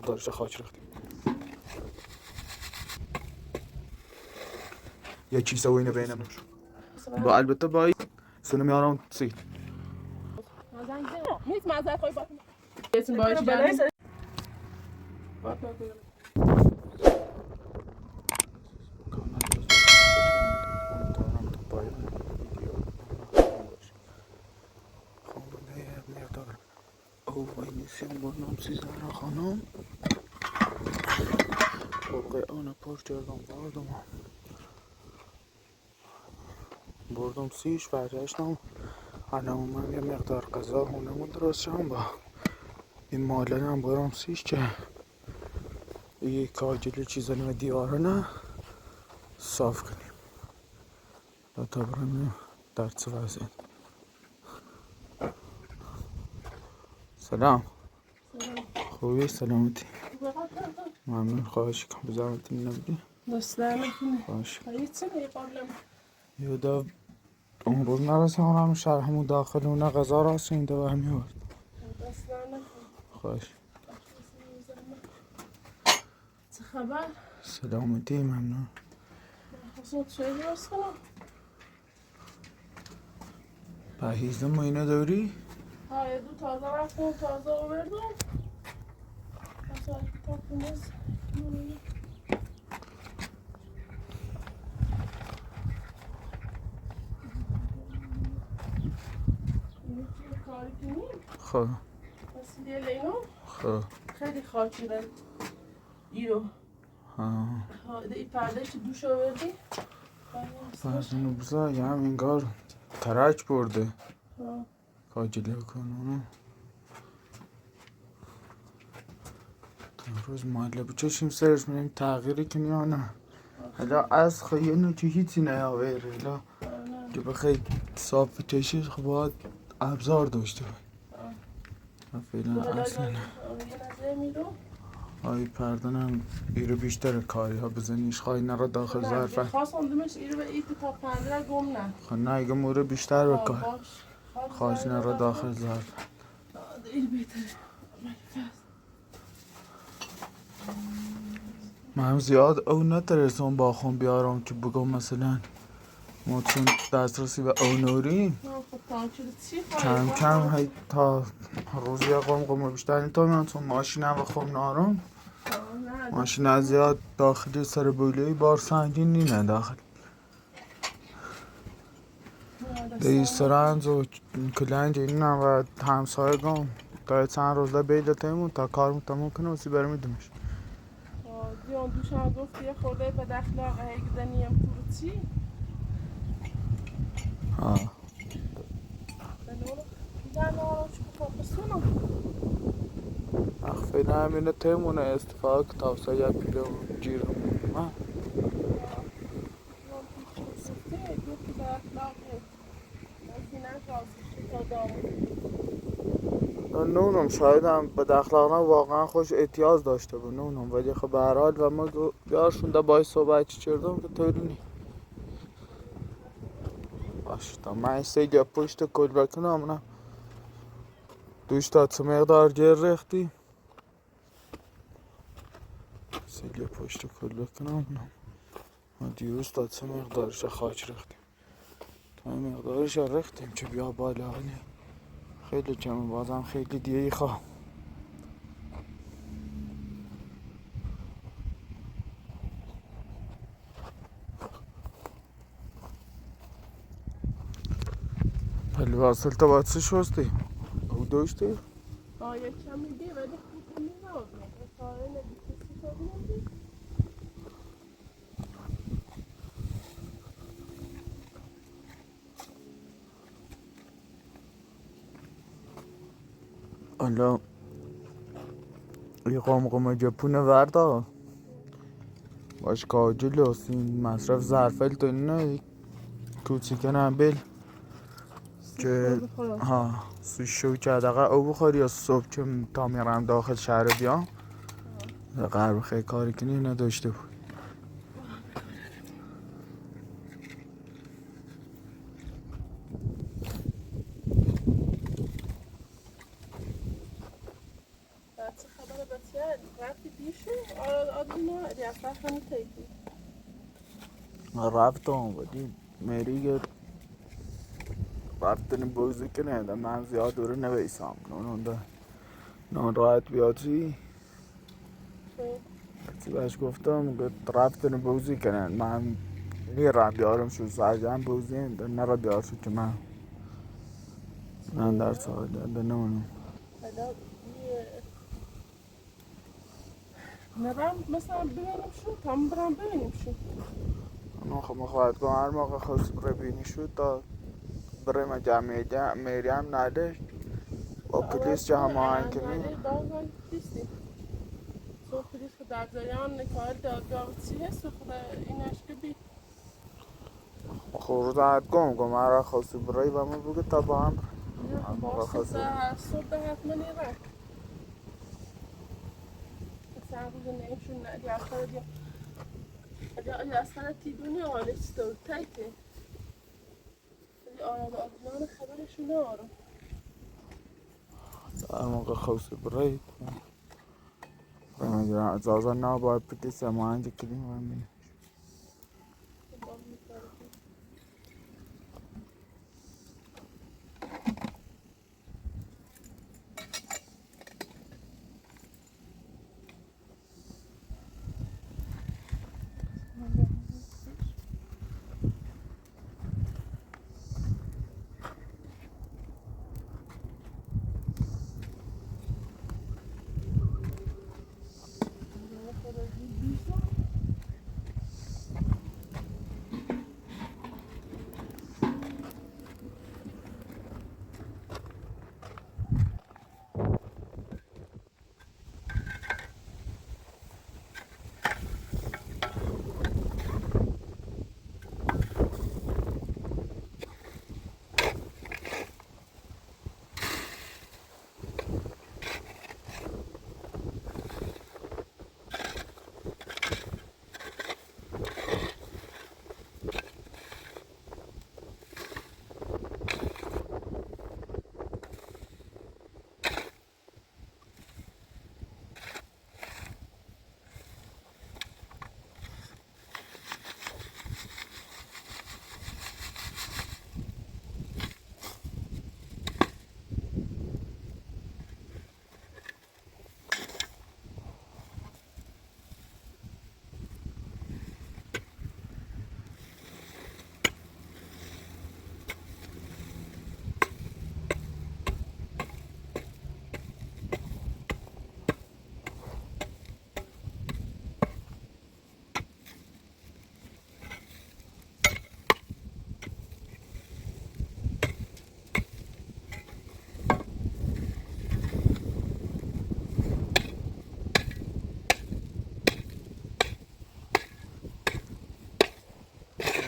مقدارش خاک ریختیم. یه چیزه و اینه بینمون با البته با سونو میارم سید نیست مزه خواهی باید بیتون باید جانیم او اینیسیم برنام سیزارا خانم بقیه آنه پر جردم بردم سیش برگشتم الان من یه مقدار غذا هونمون درست شم با این مالن هم برام سیش که یه کاجلی چیزا نمه دیواره نه صاف کنیم تا برم در چه وضعیت. سلام خوبی سلامتی ممنون خواهش کنم بزرمتی نبودی دوستان خواهش هیچی قبلم یودا اون روز نرسه همون شهر همون داخل اونه غذا راست این دو همی ورد خواهش چه خبر؟ سلامتی ممنون خواستم چه درست کنم؟ پهیزه ما اینه داری؟ ها یه دو تازه رفتم تازه آوردم اصلا تا کنیز کاری کنیم خب بس یه لینو خب خیلی خاکی رد ایرو ها این پرده که دوش آوردی پس اینو بزا یه هم انگار ترک برده کاجله کنونه روز ماله بچشیم سرش منیم تغییری کنی یا نه حالا از خیلی نوچه هیچی نیاوره حالا که بخوای صاف بچشی خب باید ابزار داشته باید فعلا اصلا نه آی پردنم ایرو بیشتر کاری ها بزنیش خواهی نرا داخل ظرفه خواستم دمش ایرو به ایت تا پنده گم نه خب نه ایگه موره بیشتر بکار خواهش نرا داخل ظرفه این بهتره من زیاد او نترسم با خون بیارم که بگم مثلا ما چون دسترسی به او نوریم کم کم هی تا روزی قم بیشتر تا میان چون ماشینم و خون نارم ماشین زیاد داخلی سر بولی بار سنگین نینه داخل دیسترانز و کلنج اینم و همسایه گم تا چند روز بیده تیمون تا کارم تموم کنه و سی برمی دمش دیون دوشم گفت یه خورده به داخل آقا هی گدنیم تو چی؟ ها فعلا همینه تیمونه استفاده که تاوسا یک کیلو جیر ما نونم شاید هم به اخلاقنا واقعا خوش احتیاج داشته بود نونم ولی خب به هر حال و ما بیارشون ده باید صحبت چی چردم که طوری نی باشه تا من سیگه پشت کل بکنم نه دوش تا چه مقدار جر ریختی سیگه پشت کل بکنم نه ما دیروز تا چه مقدارش خاک ریختیم تا این مقدارش ریختیم که بیا بالا ولی خیلی کمه بازم خیلی دیگه ای خواه پلی واصل تا باید چه شستی؟ او داشتی؟ یک کمی دی ولی خوب نیست ساره نبیسی کنیم حالا یه قمقمه جپونه وردا باش کاجل هست این مصرف ظرفل تو اینه کوچیکن هم بیل که ها سوشو که دقیقه او بخوری یا صبح که تا میرم داخل شهر بیام قرب خیلی کاری کنی نداشته بود میشه آدم ریاست خانه تیکی رفتم ولی مری رفتن بازی کنه ده من زیاد دوره نویسم نون راحت بیادی هرچی بهش گفتم گفت رفتن بازی کنه من میرم بیارم شو سرجم بازی نرا بیار شو که من در سال ده نونم حالا نرم مثلا ببینیم شو tam برم ببینیم شو خواهد کنم هر موقع خواست ببینی شد تا برای جمعیه مریم نداشت با پلیس جمع آهنگ کنی نده باز نیستی سو پلیس که در جریان نکار دادگاه چی هست خدا اینش که بی خب روزت گم هر وقت خواستی برای و من بگو تا با هم هر موقع با خواستی صبح حتما نیره مثلا روز نیمشون ندی اصلا دیا اصلا تی دنیا آنش تو تایته آرام آدمان خبرشون نارم هر موقع خواستی برای میگیرم اجازه نه باید پلیس جمع آهنگ کنی و همین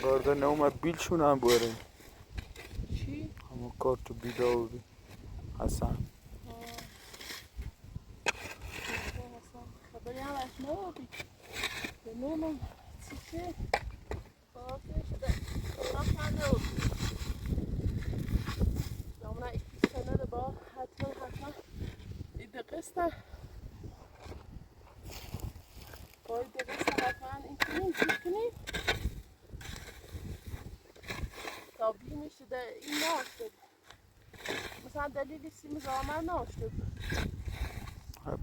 گرده نوم بیلشون هم بره چی؟ همه کار تو بیداوری حسن خبری هم از نبودی بنونم چی باقی شده نفرده بود نامنا 2 سنه ده با حتما ایده قسطه با ایده قسطه حتما این کنیم چی کنیم تا بیمش ده این ناشد مثلا دلیلی سیم زامن ناشد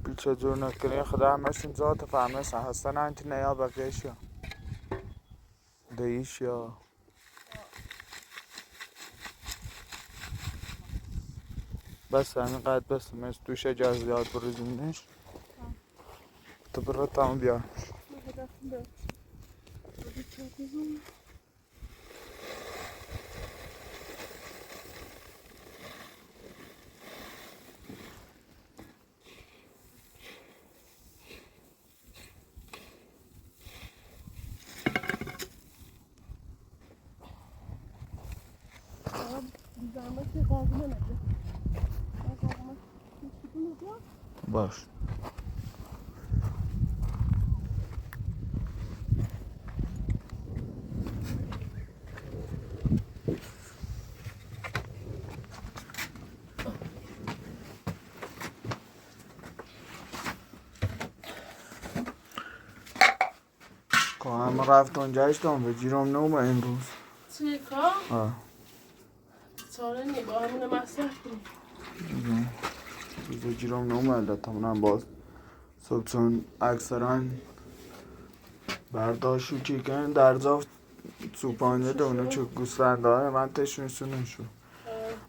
بیل جور نکنی خدا همشون ذات فهمه هستن انتی نیا بقیش یا دیش یا بس همین قد بس مثل دوش اجاز زیاد بروزیمش تو برو تمام بیا هدفم به بودی چه بزن زحمت قابل نده قابل نده باش که همه رفت اونجایش دام به جیرم نومه امروز چی کار؟ آه چاره نی با همون مصرف کنی روز جیرم نومه علت همونم باز صبح چون اکثرا برداشت و چیکن در زاف سوپانجه دونه چه گوسفنده های من تشنشونه شو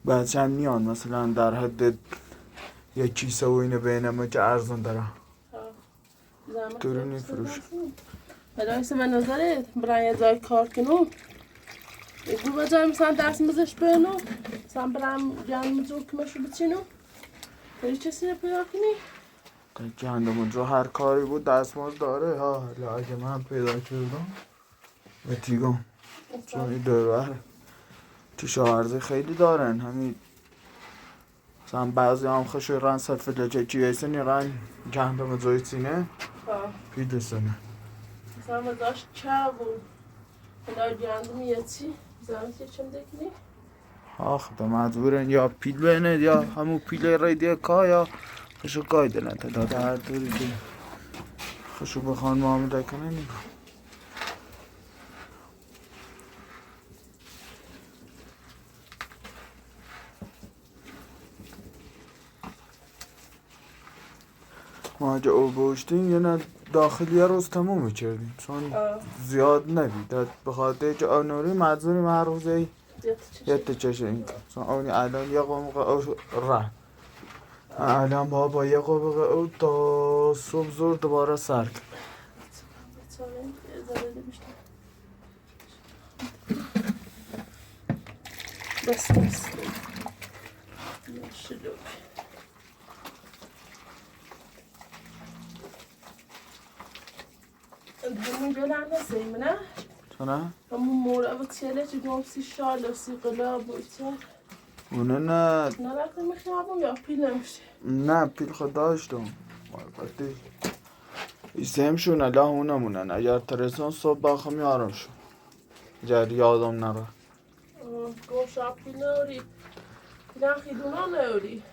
بچه هم میان مثلا در حد یک کیسه و اینه بینمه که ارزان دارم طوری نیفروش رایسه به نظرت برای یه جای کار کنم یکو بجای مثلا دست مزش بینو مثلا برم جان مزو کمشو بچینو بری چیزی رو پیدا کنی؟ تا گندم جو هر کاری بود دستماز داره ها حالا اگه من پیدا کردم به تیگم چون این دور کشاورزی خیلی دارن همین مثلا بعضی هم خوشی رن سفله چی ایسن رن گندم جوی سینه پیدسنه مثلا مزاش چه بود خدا گندم یه چی زمین چی چم دکنی؟ آخ دا مجبورن یا پیل بینه یا همون پیل رای دیگه که یا خوشو کای دلن تا داده هر طوری که خوشو بخوان معامله کنه نیگو ما اگه او باشتیم یه نه داخلی روز تموم میکردیم چون زیاد نبید به خاطر که آنوری مجبوریم هر روزه یه تچشه این کن چون اونی الان یه قمقه او ره الان بابا یه قمقه او تا صبح زور دوباره سر کن بس شلوک همون جلن نسیم نه؟ چونه؟ همون مورا و تیله چه گم سی شال و سی قلاب و ایتر اونه نه نرفته میخوابم یا پیل نمیشه؟ نه پیل خود داشتم وقتی ایسیم شون الله اونمونن اگر ترسان صبح باخم یارم شون جاری یادم نره گوشا پیل نوری پیلن خیدونا نوری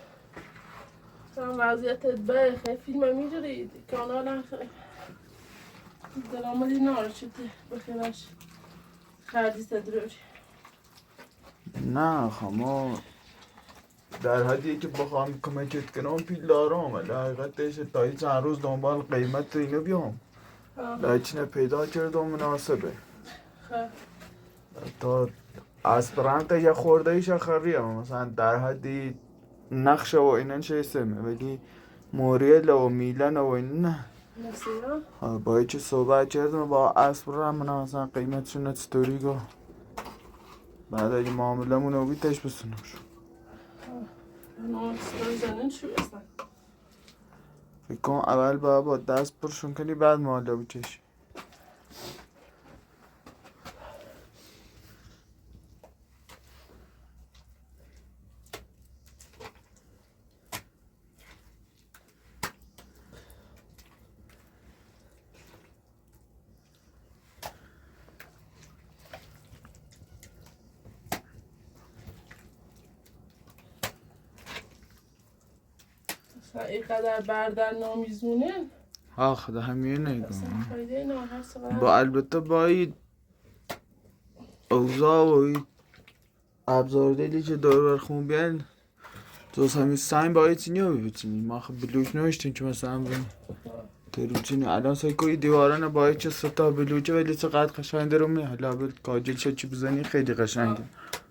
چون وضعیتت بخیر فیلم میدارید کانال دراملی ناره شده بخیرش خردی تدروری نه خما در حدی که بخوام کمکت کنم پیل دارم ولی حقیقتش تا این چند روز دنبال قیمت اینو بیام لیچنه پیدا کردم مناسبه تا اسپرانتا یه خورده ایش خریم مثلا در حدی نقشه و اینن چه اسمه ولی موریل و میلن و این نه با ایچه صحبت کردم با اسپران من مثلا قیمتشون چطوری گو بعد اگه معامله مونو بیتش بسنم شو فکر کنم اول با دست پرشون کنی بعد معامله بکشی اینقدر بردن نامیزونه آخ ده همیه نگم فایده نه هر سقدر با البته با این اوضاع و این ابزاردهی که دور خون بیان جز همین سعیم با ایتی نیا ببینیم ما خب بلوک نوشتیم که مثلا بیم تروچینی الان سایکوی دیوارانه با ایچه ستا بلوکه ولی چقدر قشنگ درو می حالا بل کاجل شد چی بزنی خیلی قشنگه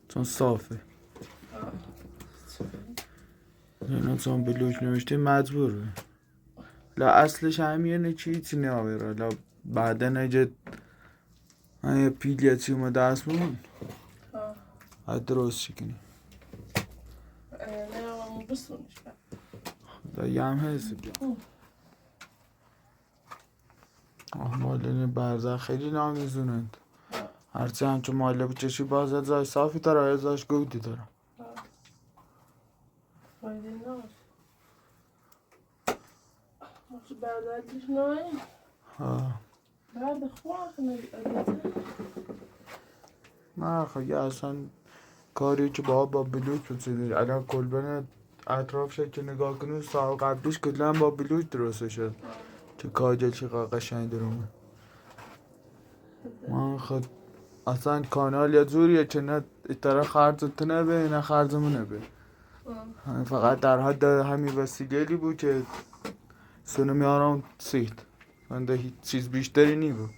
چون صافه اینا چون بلوک نوشتیم مجبوره لا اصلش همینه که ایتی نیا بیره لا بعدا نجد یه پیل چی اومده اسمون باید درست شکنی نه بسونش دا یه هم هستی بیا مالین برزه خیلی نامیزونند هرچی همچون ماله بچشی باز ازای صافی تر ازاش گودی دارم فایده نه ماشو بردردش نه برد خواه نه خیلی اصلا کاری که با بلوچ بسیدی الان کلبن اطراف شد که نگاه کنی سال قبلیش کلا با بلوچ درسته شد که کاجل چقدر قشنگ درومه من خود اصلا کانال یا جوریه که نه اترا خرجت نبه نه خرجمون نبه فقط در حد همین وسیله‌ای بود که سونو میارم سیت من ده هیچ چیز بیشتری نی بود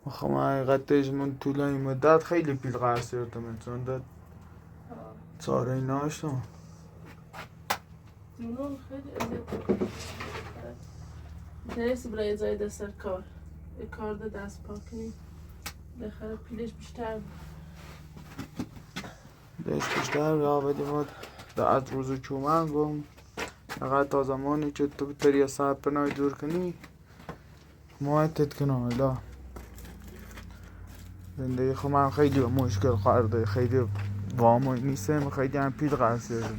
آخه من حقیقتش من طولانی مدت خیلی پیل قرص یادم چون ده چاره ای ناشتم جونم خیلی اذیت درست برای جای دست کار کار ده دست پاک کنی بخره پیلش بیشتر دست بیشتر یا بدی ما ده از روزو چومن گم فقط تا زمانی که تو بتری یه ساعت پناه دور کنی موعدت کنم الا زندگی خب من خیلی مشکل خورده خیلی وامای نیستم خیلی هم پیل قرص یادم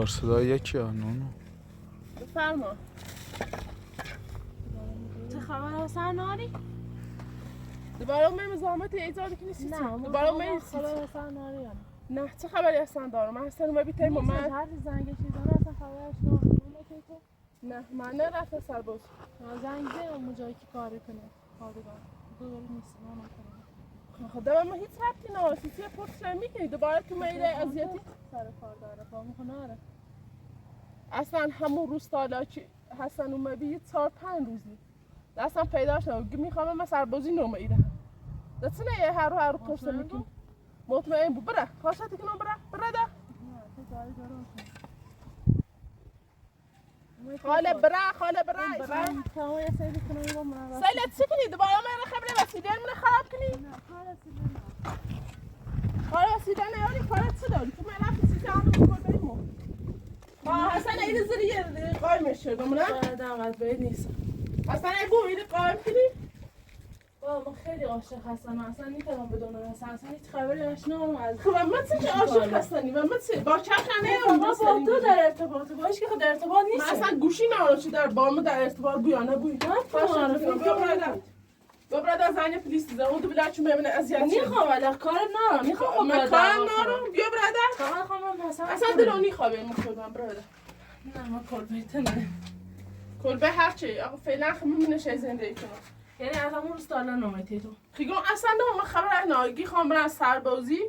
انگار صدای یکی ها نونو بفرما چه خبر حسن ناری؟ دوباره من زحمت ایجاد کنی چی؟ دوباره من خبر حسن ناری نه چه خبری هستن دارم من هستن اومد بیتای من من هر زنگ چیزا اصلا خبرش نمیاد تو نه من نرفته سرباز زنگ زدم اون جایی که کار کنه کارگاه دور نیست نه خدا من هیچ ربطی نداره چیزی پرسش میکنی دوباره تو میره اذیتی سر کار داره پا میکنه آره اصلا همون روز تالا که حسن اومد بید 4-5 روزی اصلا پیدا شد میخوام من سربازی نمیره دست نه هر رو پرسش میکنی مطمئن بود بره خواهشتی کنم بره ده خاله بره تمام یه سری کنم با من سایلت چی کنی دوباره من خبر وسیله من خراب کنی خاله وسیله نیاری کارت چه داری تو من رفتی چیزی همه بکن بیمو حسن ایده زیر یه قایمش شدم نه؟ بعدم قد باید نیست حسن ای بو ایده قایم کنی؟ بابا من خیلی عاشق هستم اصلا نمیتونم بدون هستم اصلا هیچ خبری نشنم از خب من چه عاشق هستنی من چه با چه خنه با تو در ارتباط باش که خود در ارتباط من نیست اصلا گوشی نارو در بام در ارتباط بیانه بوی ببرد زنگ پلیس دیدم اون تو بلد چون ببینه اذیت میخوام ولی کار نرم میخوام من کار نارم بیا برادر فقط خواهم اصلا دلونی خوابه میخوام برادر نه من کلبه نه کلبه هر چی آقا فعلا خمون نشه زندگی کنم یعنی از همون روز تا الان نامتی تو خیگم اصلا نه من خبر ناگی خوام برم سربازی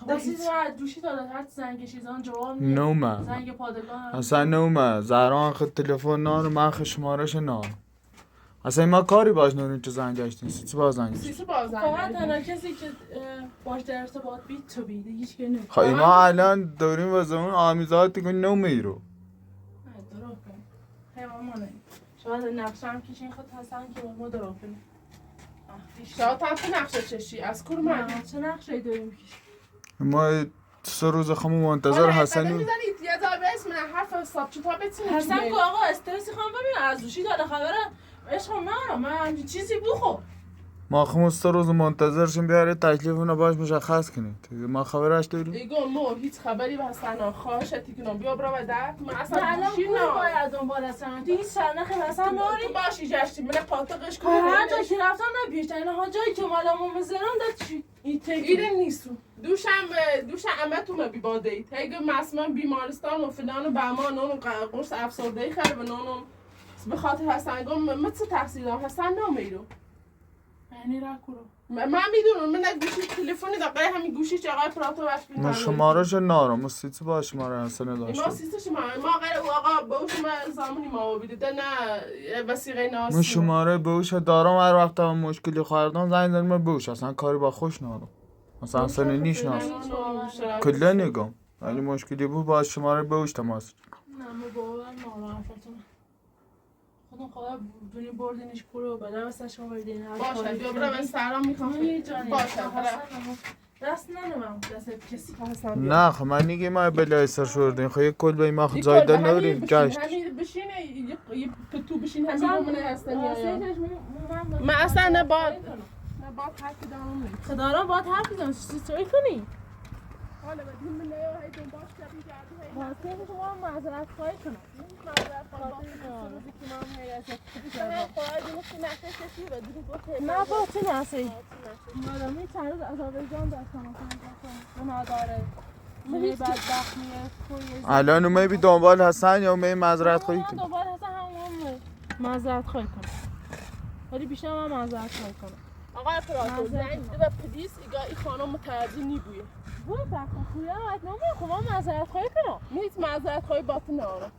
دستی از دوشی داده هر زنگ چیزان جواب میده نومه زنگ پادگان اصلا نومه زهران خود تلفن نارو من خود شمارش نارو اصلا ما کاری باش نارو که زنگ گشتین سی باز زنگ سیسو بازن فقط تنها کسی که باش در ارتباط بید تو بیده هیچ که نمید خب ما الان داریم واسه اون آمیزات که نومی رو درو کن حیوانه شاید نقشم کشین خود هستن که ما درو کنیم شاید هم نقشه چشی از کور من چه نقشه داریم کشیم ما 3 روز خمون منتظر حسنی میزنید یه جا به اسم حرف حساب چطور بتونید حسن کو آقا استرسی خوام ببین از دوشی داده خبره عشقم نرم من همچین چیزی بخور ما خمون 3 روز منتظر شیم بیاره تکلیفونو باش مشخص کنید ما خبرش داریم ایگو مو هیچ خبری به حسن خواهشتی کنم بیا برو در من اصلا الان گوشی پول نه باید دنبال هستم تو این سرنخ حسن ناری تو باشی جشتی من پاتقش کنم هر جا که رفتم نبیشتن ها جایی که مالامو بزنم داد چی این ایده نیستو دوشم امتون بی باده اید هیگو مسمن بیمارستان و فلان و بهمان و قرص افسردهی خرب نونم به خاطر حسن گم من چه تقصیر دارم حسن نمیرو یعنی را کرو من میدونم من گوشی تلفنی دقیقه همین گوشی چه آقای پراتو باش بیدن ما شمارش نارم ما سیتی با شماره حسنه ما داشتیم سیستش ما غیر او آقا به او شما زمانی ما بیده نه وسیقه ناسی من شماره بوش دارم هر وقت هم مشکلی خواهردم زنگ دارم من بوش اصلا کاری با خوش نارم مثلا حسنه نیشناس کلا نگم ولی مشکلی بود با شماره بوش تماس نه ما باور نارم فتونه خودم خدا دونی بردینش کورو بلا واسه شما بردین باشه بیا برم این سلام میخوام باشه دست ننمم دست کسی نه خب من نگه ما بلای سر شوردین خب یک کل به ما خود زایده نوریم گشت همین بشینه یه تو بشین همین رومنه هستن یا من اصلا نه باد حرفی دارم نیست خدا باید حرف بزنم چی کنی؟ حالا بدیم من نه هی دنبال کردی واسه شما معذرت خواهی کنم نه با چه نسی؟ مادامی چند روز از آبیجان داشتم اونا داره میری بدبختیه الان اومه بی دنبال هستن یا اومه معذرت خواهی کنی؟ دنبال هستن همون معذرت خواهی کنم ولی بیشتر من معذرت خواهی کنم آقای پراتو زنگ به پلیس این خانم متعدی نیبویه بوی بخون خویا باید نمیه خب من معذرت خواهی کنم نیست معذرت خواهی باطن ناره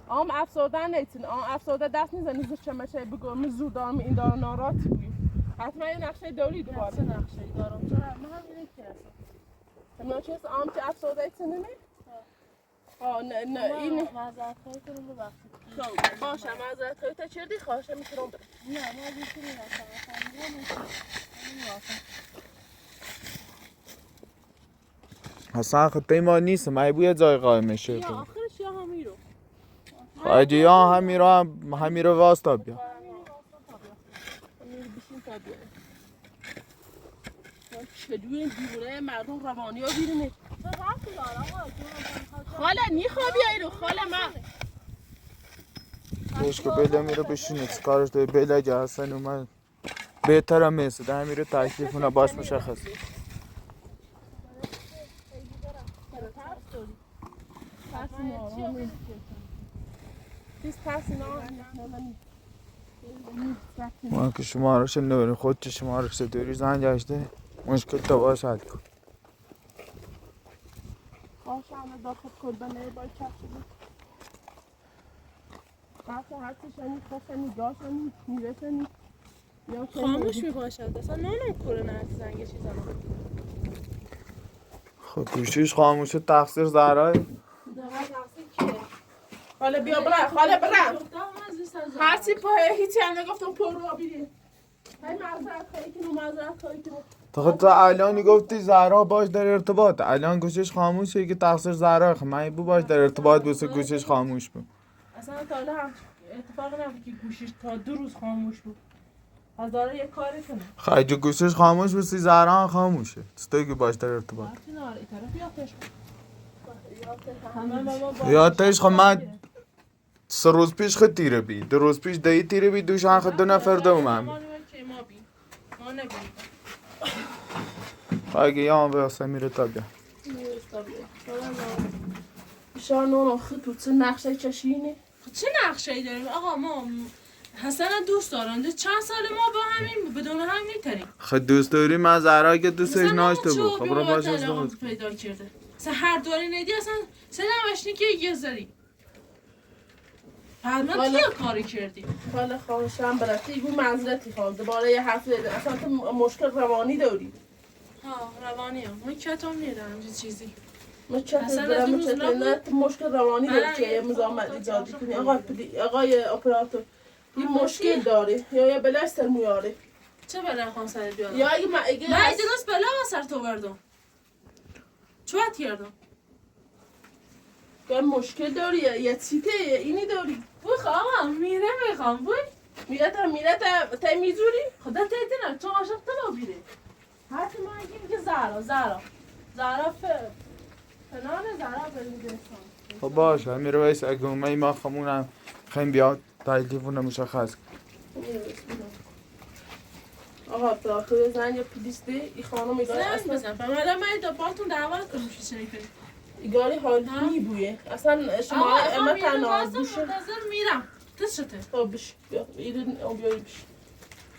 آم افسردن نیتین آم افسرده دست نیزنی زیر چمشه بگم زور دارم این دارم ناراحتی بوی حتما یه نقشه داری دوباره چه نقشه دارم چرا من هم اینه که هستم نه چیز آم که افسرده ایتین نمی؟ نه این معذرت خواهی کنم ببخشید خب باشه معذرت خواهی تا چردی خواهشه میتونم برم نه ما بیشتر نیستم حسن خب ما نیست ما بوی جای قایمه شد یا آخرش یا همی رو اگه یا همی رو واسطا بیا بشین تا بیاره چلوی این دیوونه مردم روانی ها بیرونه خاله نیخوابی ایرو خاله من روش که بله میره بشینه چی کارش داره بله جا حسن اومد بهتر هم میسته ده میره تکلیف اونا باش مشخص ما که شمارش نوری خود چه شمارش دوری زن گشته مشکل تو باش حل کن خواهشم داخل کلبنه باید چپ شده خواهشم هرچی شنید خواهشم نگاهشم میرسنی خاموش میباشد اصلا نانم کوره نه زنگ چیزا خب گوشیش خاموشه تقصیر زهرای خاله بیا برم خاله برم هرچی پای هیچی هم نگفتم پر رو بیریم های معذرت خواهی کنو معذرت خواهی کنو تا الان گفتی زهرا باش در ارتباط الان گوشش خاموشه که تقصیر زهرا خب من بو باش در ارتباط بوسه گوشش خاموش بود اصلا تا حالا هم اتفاق نبود که گوشش تا 2 روز خاموش بود از داره یه کاری کنه خیلی گوشش خاموش بوسی زهرا هم خاموشه توی که باش در ارتباط یادش خب من 3 روز پیش خود تیره بی 2 روز پیش دی تیره بی دوشان خود 2 نفر دومم اگه یا هم واسه میره تا بیا بیشار نونو خود چه نقشه چشینه چه نقشه‌ای داریم آقا ما حسن دوست دارم چند سال ما با همین بدون هم میتریم خود دوست داری من زهرا که دوستش ناشته بود خب برو باش ازدواج پیدا کرده اصلا هر دوری ندی اصلا سه نمشنی که یه زری من کیا کاری کردی؟ حالا خواهشم برای یه منظرتی خواهم دوباره یه حرف دیده اصلا تو مشکل روانی داری ها روانی هم من کتام نیدم همچین چیزی من مشکل روانی داری که یه مزامت ایجادی کنی آقای اپراتور یه مشکل داره یا یه بلای سر مویاره چه بلای خان سر بیارم؟ یا اگه من درست بلا سر تو بردم چه باید کردم؟ یا مشکل داری یه چیته اینی داری بوی خواهم میره میخوام بوی میره تا میزوری خدا تیدینم چون عاشق تو بیره حتی ما اگیم که زهرا فنانه زهرا بریده خب باشه همین رویس اگه اومه ما خمونم خیلی بیاد تایلیفونه مشخص آقا پراتور زن یا پلیس ده ای خانم ایگاری زن بزن بمالا من دا باتون دعوت کنم چی کنی ایگاری حال میبویه اصلا شما اما تنها گوشه منتظر میرم تشته خب بش بیا ایرون او بیایی بش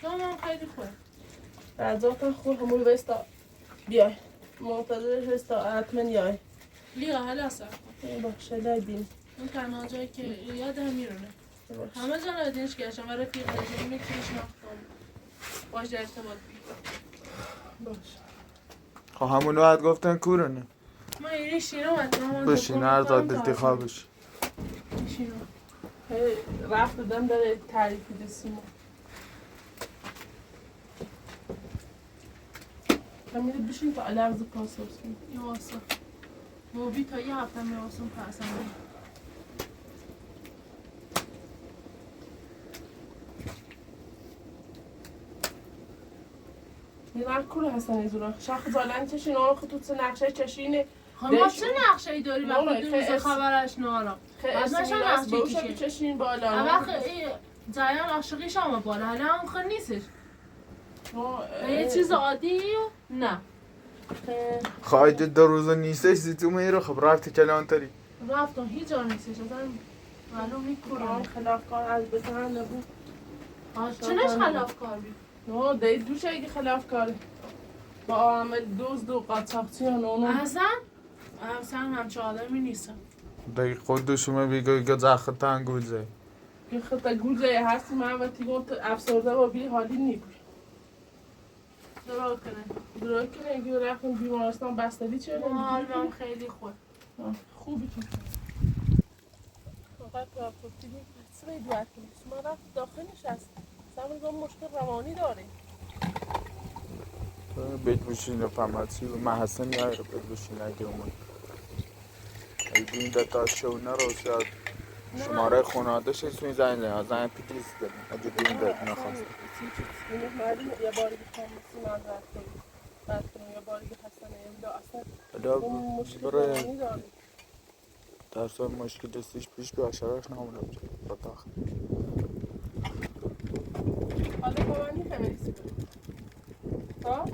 من خیلی خوبه رضا خود همون وستا بیای منتظر هستا حتما یای لیا حالا سر باشه لایدین اون تنها جایی که یاد هم میرونه همه جا نایدینش گشتم و رفیق داریم میکنیش مختم باش در ارتباط باش خب همون وقت گفتن کورونه ما ایری شیرم بشین هر داد دلتی خوابش شیرم رفت دادم داره تعریفی دستیمو میره بشین تا لرز پاس برسیم یواسا موبی تا یه هفته میواسم پرسنده میرن کل هستن ایزونا شخص زالن چشین آخه تو نقشه چشینه ما چه نقشه ای داری وقتی دو روز خبرش نارم از نشان نقشه چشین بالا وقت جریان عاشقی شما بالا حالا هم خیلی نیستش یه چیز عادی نه خواهد 2 روز نیستش تو میره خب رفتی کلانتری رفتم هیچ جا نیستش اصلا معلوم میکنم خلافکار از بتن نبود چنش خلافکار بید؟ نه دید دوشه اگه خلافکاره با عامل دوز دو قاچاقچی ها نونو اصلا همچه آدمی نیستم دیگه خودشون میگه زخطن گوزه که خطا گوزه هستی من و تیگون افسرده با بی حالی نیبود درای کنه اگه رفتم بیمارستان بستری چه حالم خیلی خوبی که فقط رفتیم بسه باید دوت کنیم ما رفت داخل نشست سمون مشکل روانی داره بیت بشین و فهمتی و محسن یه رو بیت بشین اگه اومد اگه این دتا شونه رو شاید شماره خونادش سوی زنگ لیم زنگ پیکلیس داریم اگه این دت نخواست اینه مردم یه باری بکنم سیمان رد کنیم یه باری بخستنه اصلا مشکل روانی داره در صورت مشکل دستیش پیش به آشراش نامونه بشه با داخل حالا با من نیخه ها؟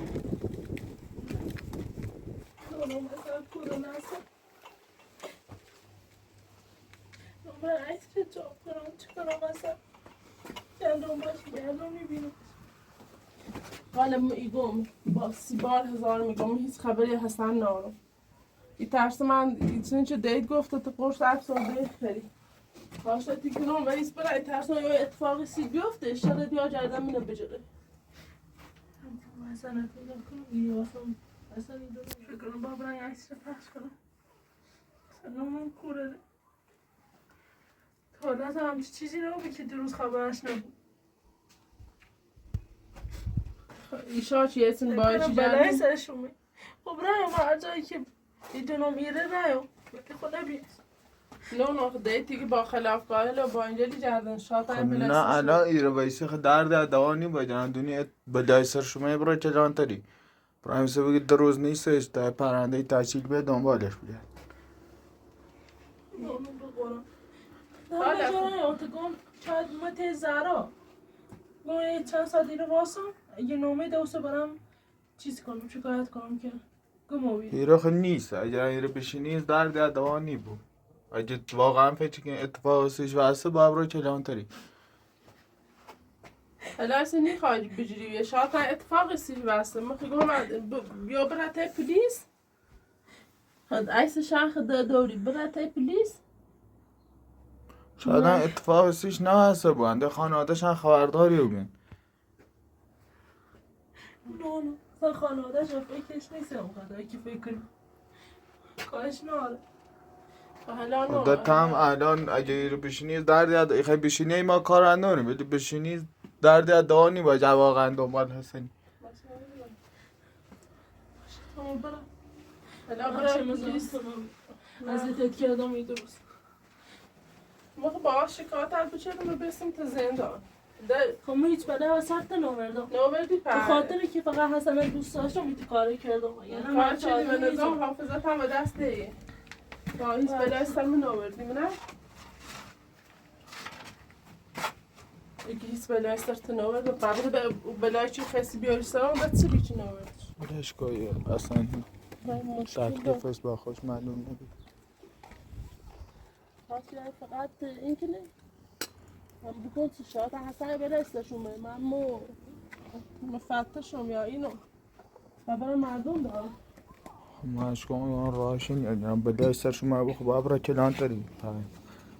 نونم مثلا کرونا هستم نمبر عیس که جاب کنم چه کنم اصلا گندم باش گندم میبینم حالا ایگم با 30,000 میگم هیچ خبری هستن نارم ای ترس من ایچنین چه دید گفته تو قرص افسرده خیلی باشه تیکنم ولی برای ترس من یه اتفاقی سید بیفته شاید یا جردم اینو بجره اصلا نکنم کنم واسم اصلا این دو فکر کنم با برای عکس رو پخش کنم اصلا من کوره تا حالا همچی چیزی نبود که 2 روز خبرش نبود ایشا چیه اسم باید چی بلای جردم سرشون خب رایم هر جایی که ایدونو میره رایم که خدا بیاد نه دیگه که با خلاف قائل و با اینجا جردن شاید نه الان ایره بایستی خود درد دوانی باید دونی بدای سر شما برای کلانتری برای همیشه بگید 2 روز نیستش در پرنده تحصیل بیاد دنبالش بیاد نونو بگورم همه جا رایم تگم شاید مت زارا گوه چند ساعت دیره واسم اگه نومه دوسته برم چیز کنم شکایت کنم که گموید ایره خود نیست اگر ایره بشینی درد دوانی بود اگه واقعا فکر کنی اتفاق سیش واسه با برای کلانتری حالا اصلا نیخوای بجوری شاید اتفاق سیش بسته من خیلی بیا برای پلیس خد عیس شرخ دوری برای پلیس شاید اتفاق سیش نه هسته بونده خانوادش هم خبرداری رو بین نونو اصلا خانوادهش رو فکرش نیست اون قدر که فکر کنم کاش ناره حالا دت هم الان اگه ایره بشینی درد خیلی بشینی ما کار انداریم ولی بشینی درد دوانی باید واقعا دنبال هستنی حالا برای پلیس وزیتت کردم این درست موقع با شکایت هم بچرم برسیم تا زندان خب ما هیچ بده و سخت نوردم نوبردی به خاطر که فقط حسن دوست داشتم این کاری کردم یعنی کار چیزی به نظام حافظت هم به دست دیگه با هیچ بلای سرم نوبردیم نه؟ اگه هیچ بلای سرت نوبرد و قبل بلای چی خیسی بیاری سرم باید چی بیچی نوبردش بودش که اصلا تکلیفش با خوش معلوم نبود فقط این که نه من بکن چی شاید حسن بلای سرشون من مفتشم یا اینو و برای مردم دارم مشکوم اون راهشون یعنی بدای سرشون ما بخو بابرا کلانتری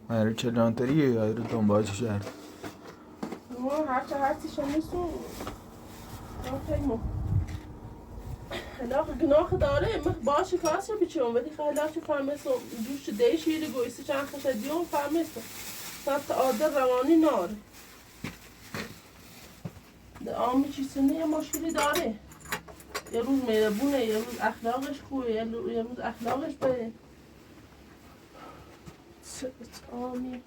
من کلانتری یا رو دنبالش کرد هرچی شمیستو خیلی حالا گناه داره باشه کاسه بیچون ولی خیلی چه فهمیستم دوش دیش یه گویسی چند خش دیون فهمیستم ثبت عادل روانی ناره آمی چیزی یه مشکلی داره یه روز مهربونه یه روز اخلاقش خوبه یه روز اخلاقش بده آمی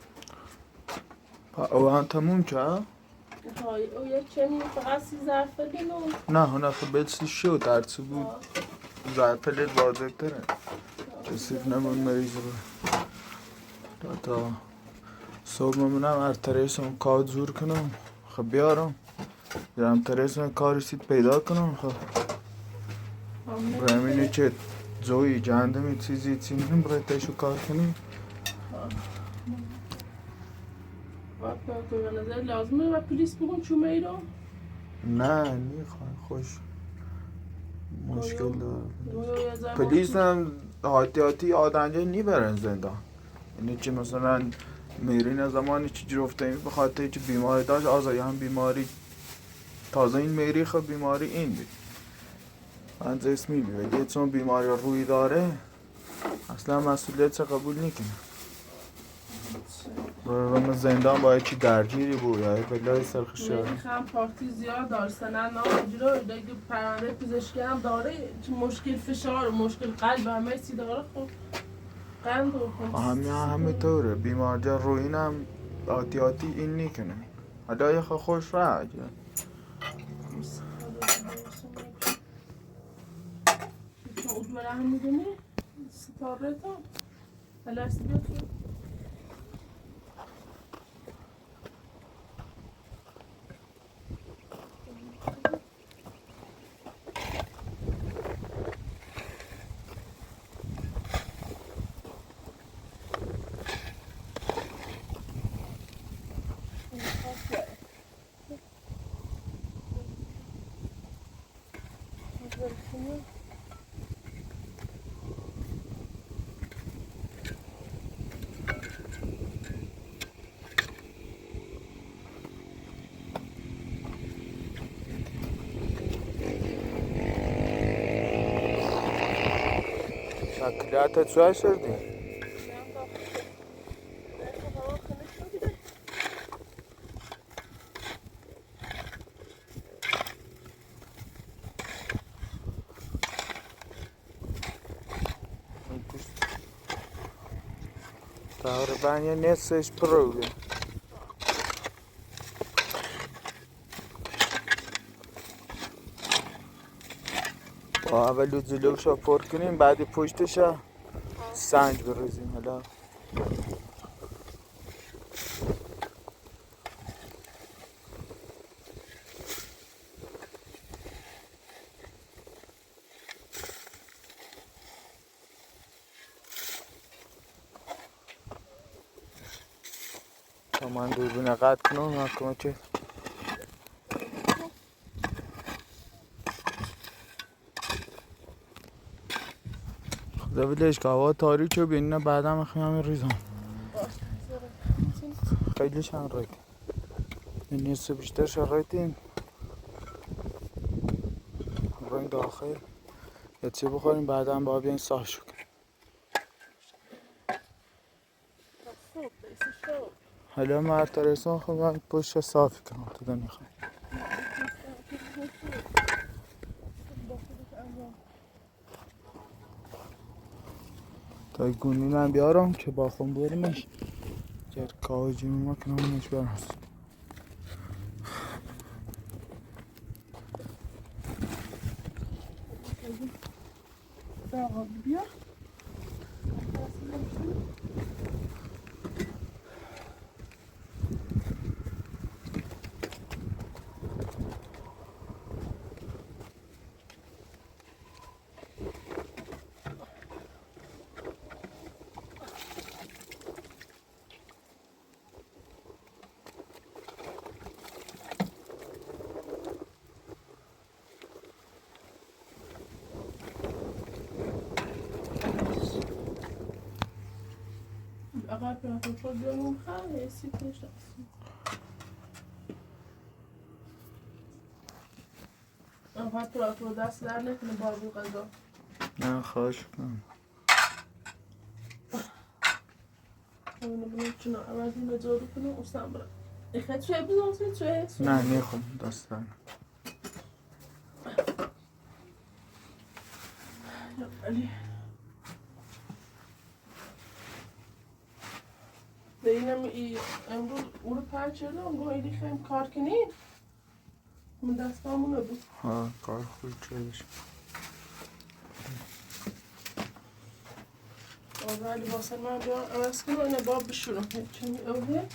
او هم تموم که؟ های او یه چنین فقط 13 فلین نه هنه خب شو درسی بود زرپلت بازدکتره کسیف نمون مریض رو تا صبح ممونم ار تریسم کار زور کنم خب بیارم برم تریسم کاری سید پیدا کنم خب برمینه که زوی جهندمی چیزی چینیم برای تشو کار کنیم وقت به نظر لازمه و پلیس بگم چومه ای رو نه نیخواه خوش مشکل داره پلیس هم حاتی آدنجه نیبرن زندان اینه که مثلا میرین زمانی که جرفته این بخاطر که بیماری داشت آزایی هم بیماری تازه این میری خب بیماری این بید من اسمی بید ولی چون بیماری روی داره اصلا مسئولیت قبول نکنه برای زندان باید چی درگیری بود یا بلای سرخش میری خم پارتی زیاد داره سنن نامجرا دیگه پرنده پزشکی هم داره مشکل فشار و مشکل قلب همه چی داره خب قند و همه طوره بیماری روی هم آتی این نکنه حالا یه خوش راه اجباره هم میدونی ستاره تا هلرسی بیاد شکلیاتت چه شدی؟ تقریبا یه نصفش پروه با اول جلوش رو پر کنیم بعد پشتش سنج بریزیم حالا تا من دوربین قطع کنم نکنم که خدا بلش که هوا تاریک و بینه بعد هم خیام ریزم خیلی شرایط این نیست بیشتر شرایطیم بریم داخل یا چی بخوریم بعد هم با بیاین صاف شو کنیم حالا مرترسان خب من پشت صافی کنم تو دنیا خواهیم تا گونی من بیارم که با خون بریمش گر کاجی مکنم اونش برم بیا عقب رفت خود بیارم خیلی سیتش عقب رفت دست در نکنه بابو قضا نه خواهش کنم اینو بنام چنا اول اینو جارو کنم اصلا برم اخوات شوی بزنم شوی نه میخوام دستان علی اینم امروز اون رو پرچ شدم گوه ایلی خیلی کار کنی من دست همونه بود ها کار خوب چهش ولی واسه من بیان عوض کنم اینه باب بشورم چونی اوه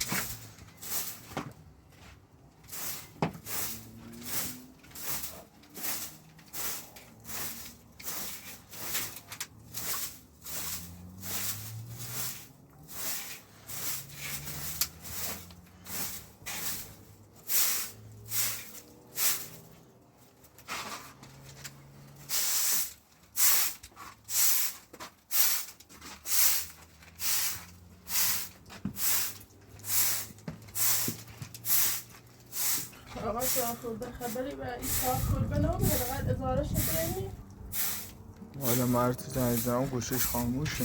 آقا شاخورده خبری و این شاخور بنام هرقد ازارش نبرینی حالا مرد زنیزم گوشش خاموشه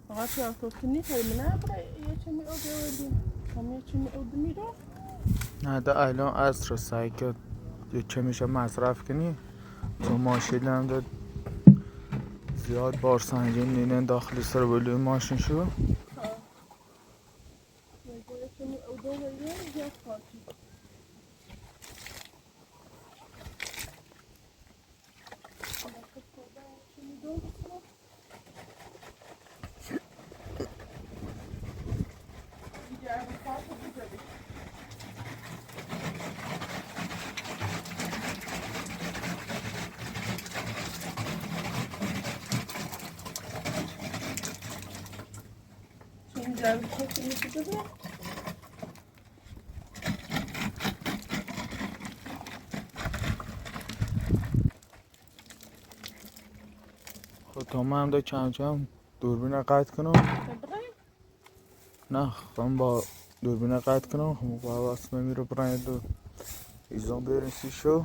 آقا شاخور کنی خیلی نه برای یه چمی او بیاردیم هم یه چمی او دمیرو نه ده الان عصر سعی کرد یه چه میشه مصرف کنی تو ماشین هم داد زیاد بارسنجی نینه داخلی سر بلوی ماشین شو یه چمی او دو بایده زیاد خواهی Şimdi güzel bir şey yapacağız mı? خب تا من هم دا کم کم دوربین قطع کنم نه خواهم با دوربین قطع کنم خب با واسه میره برای دو ایزان برسی شو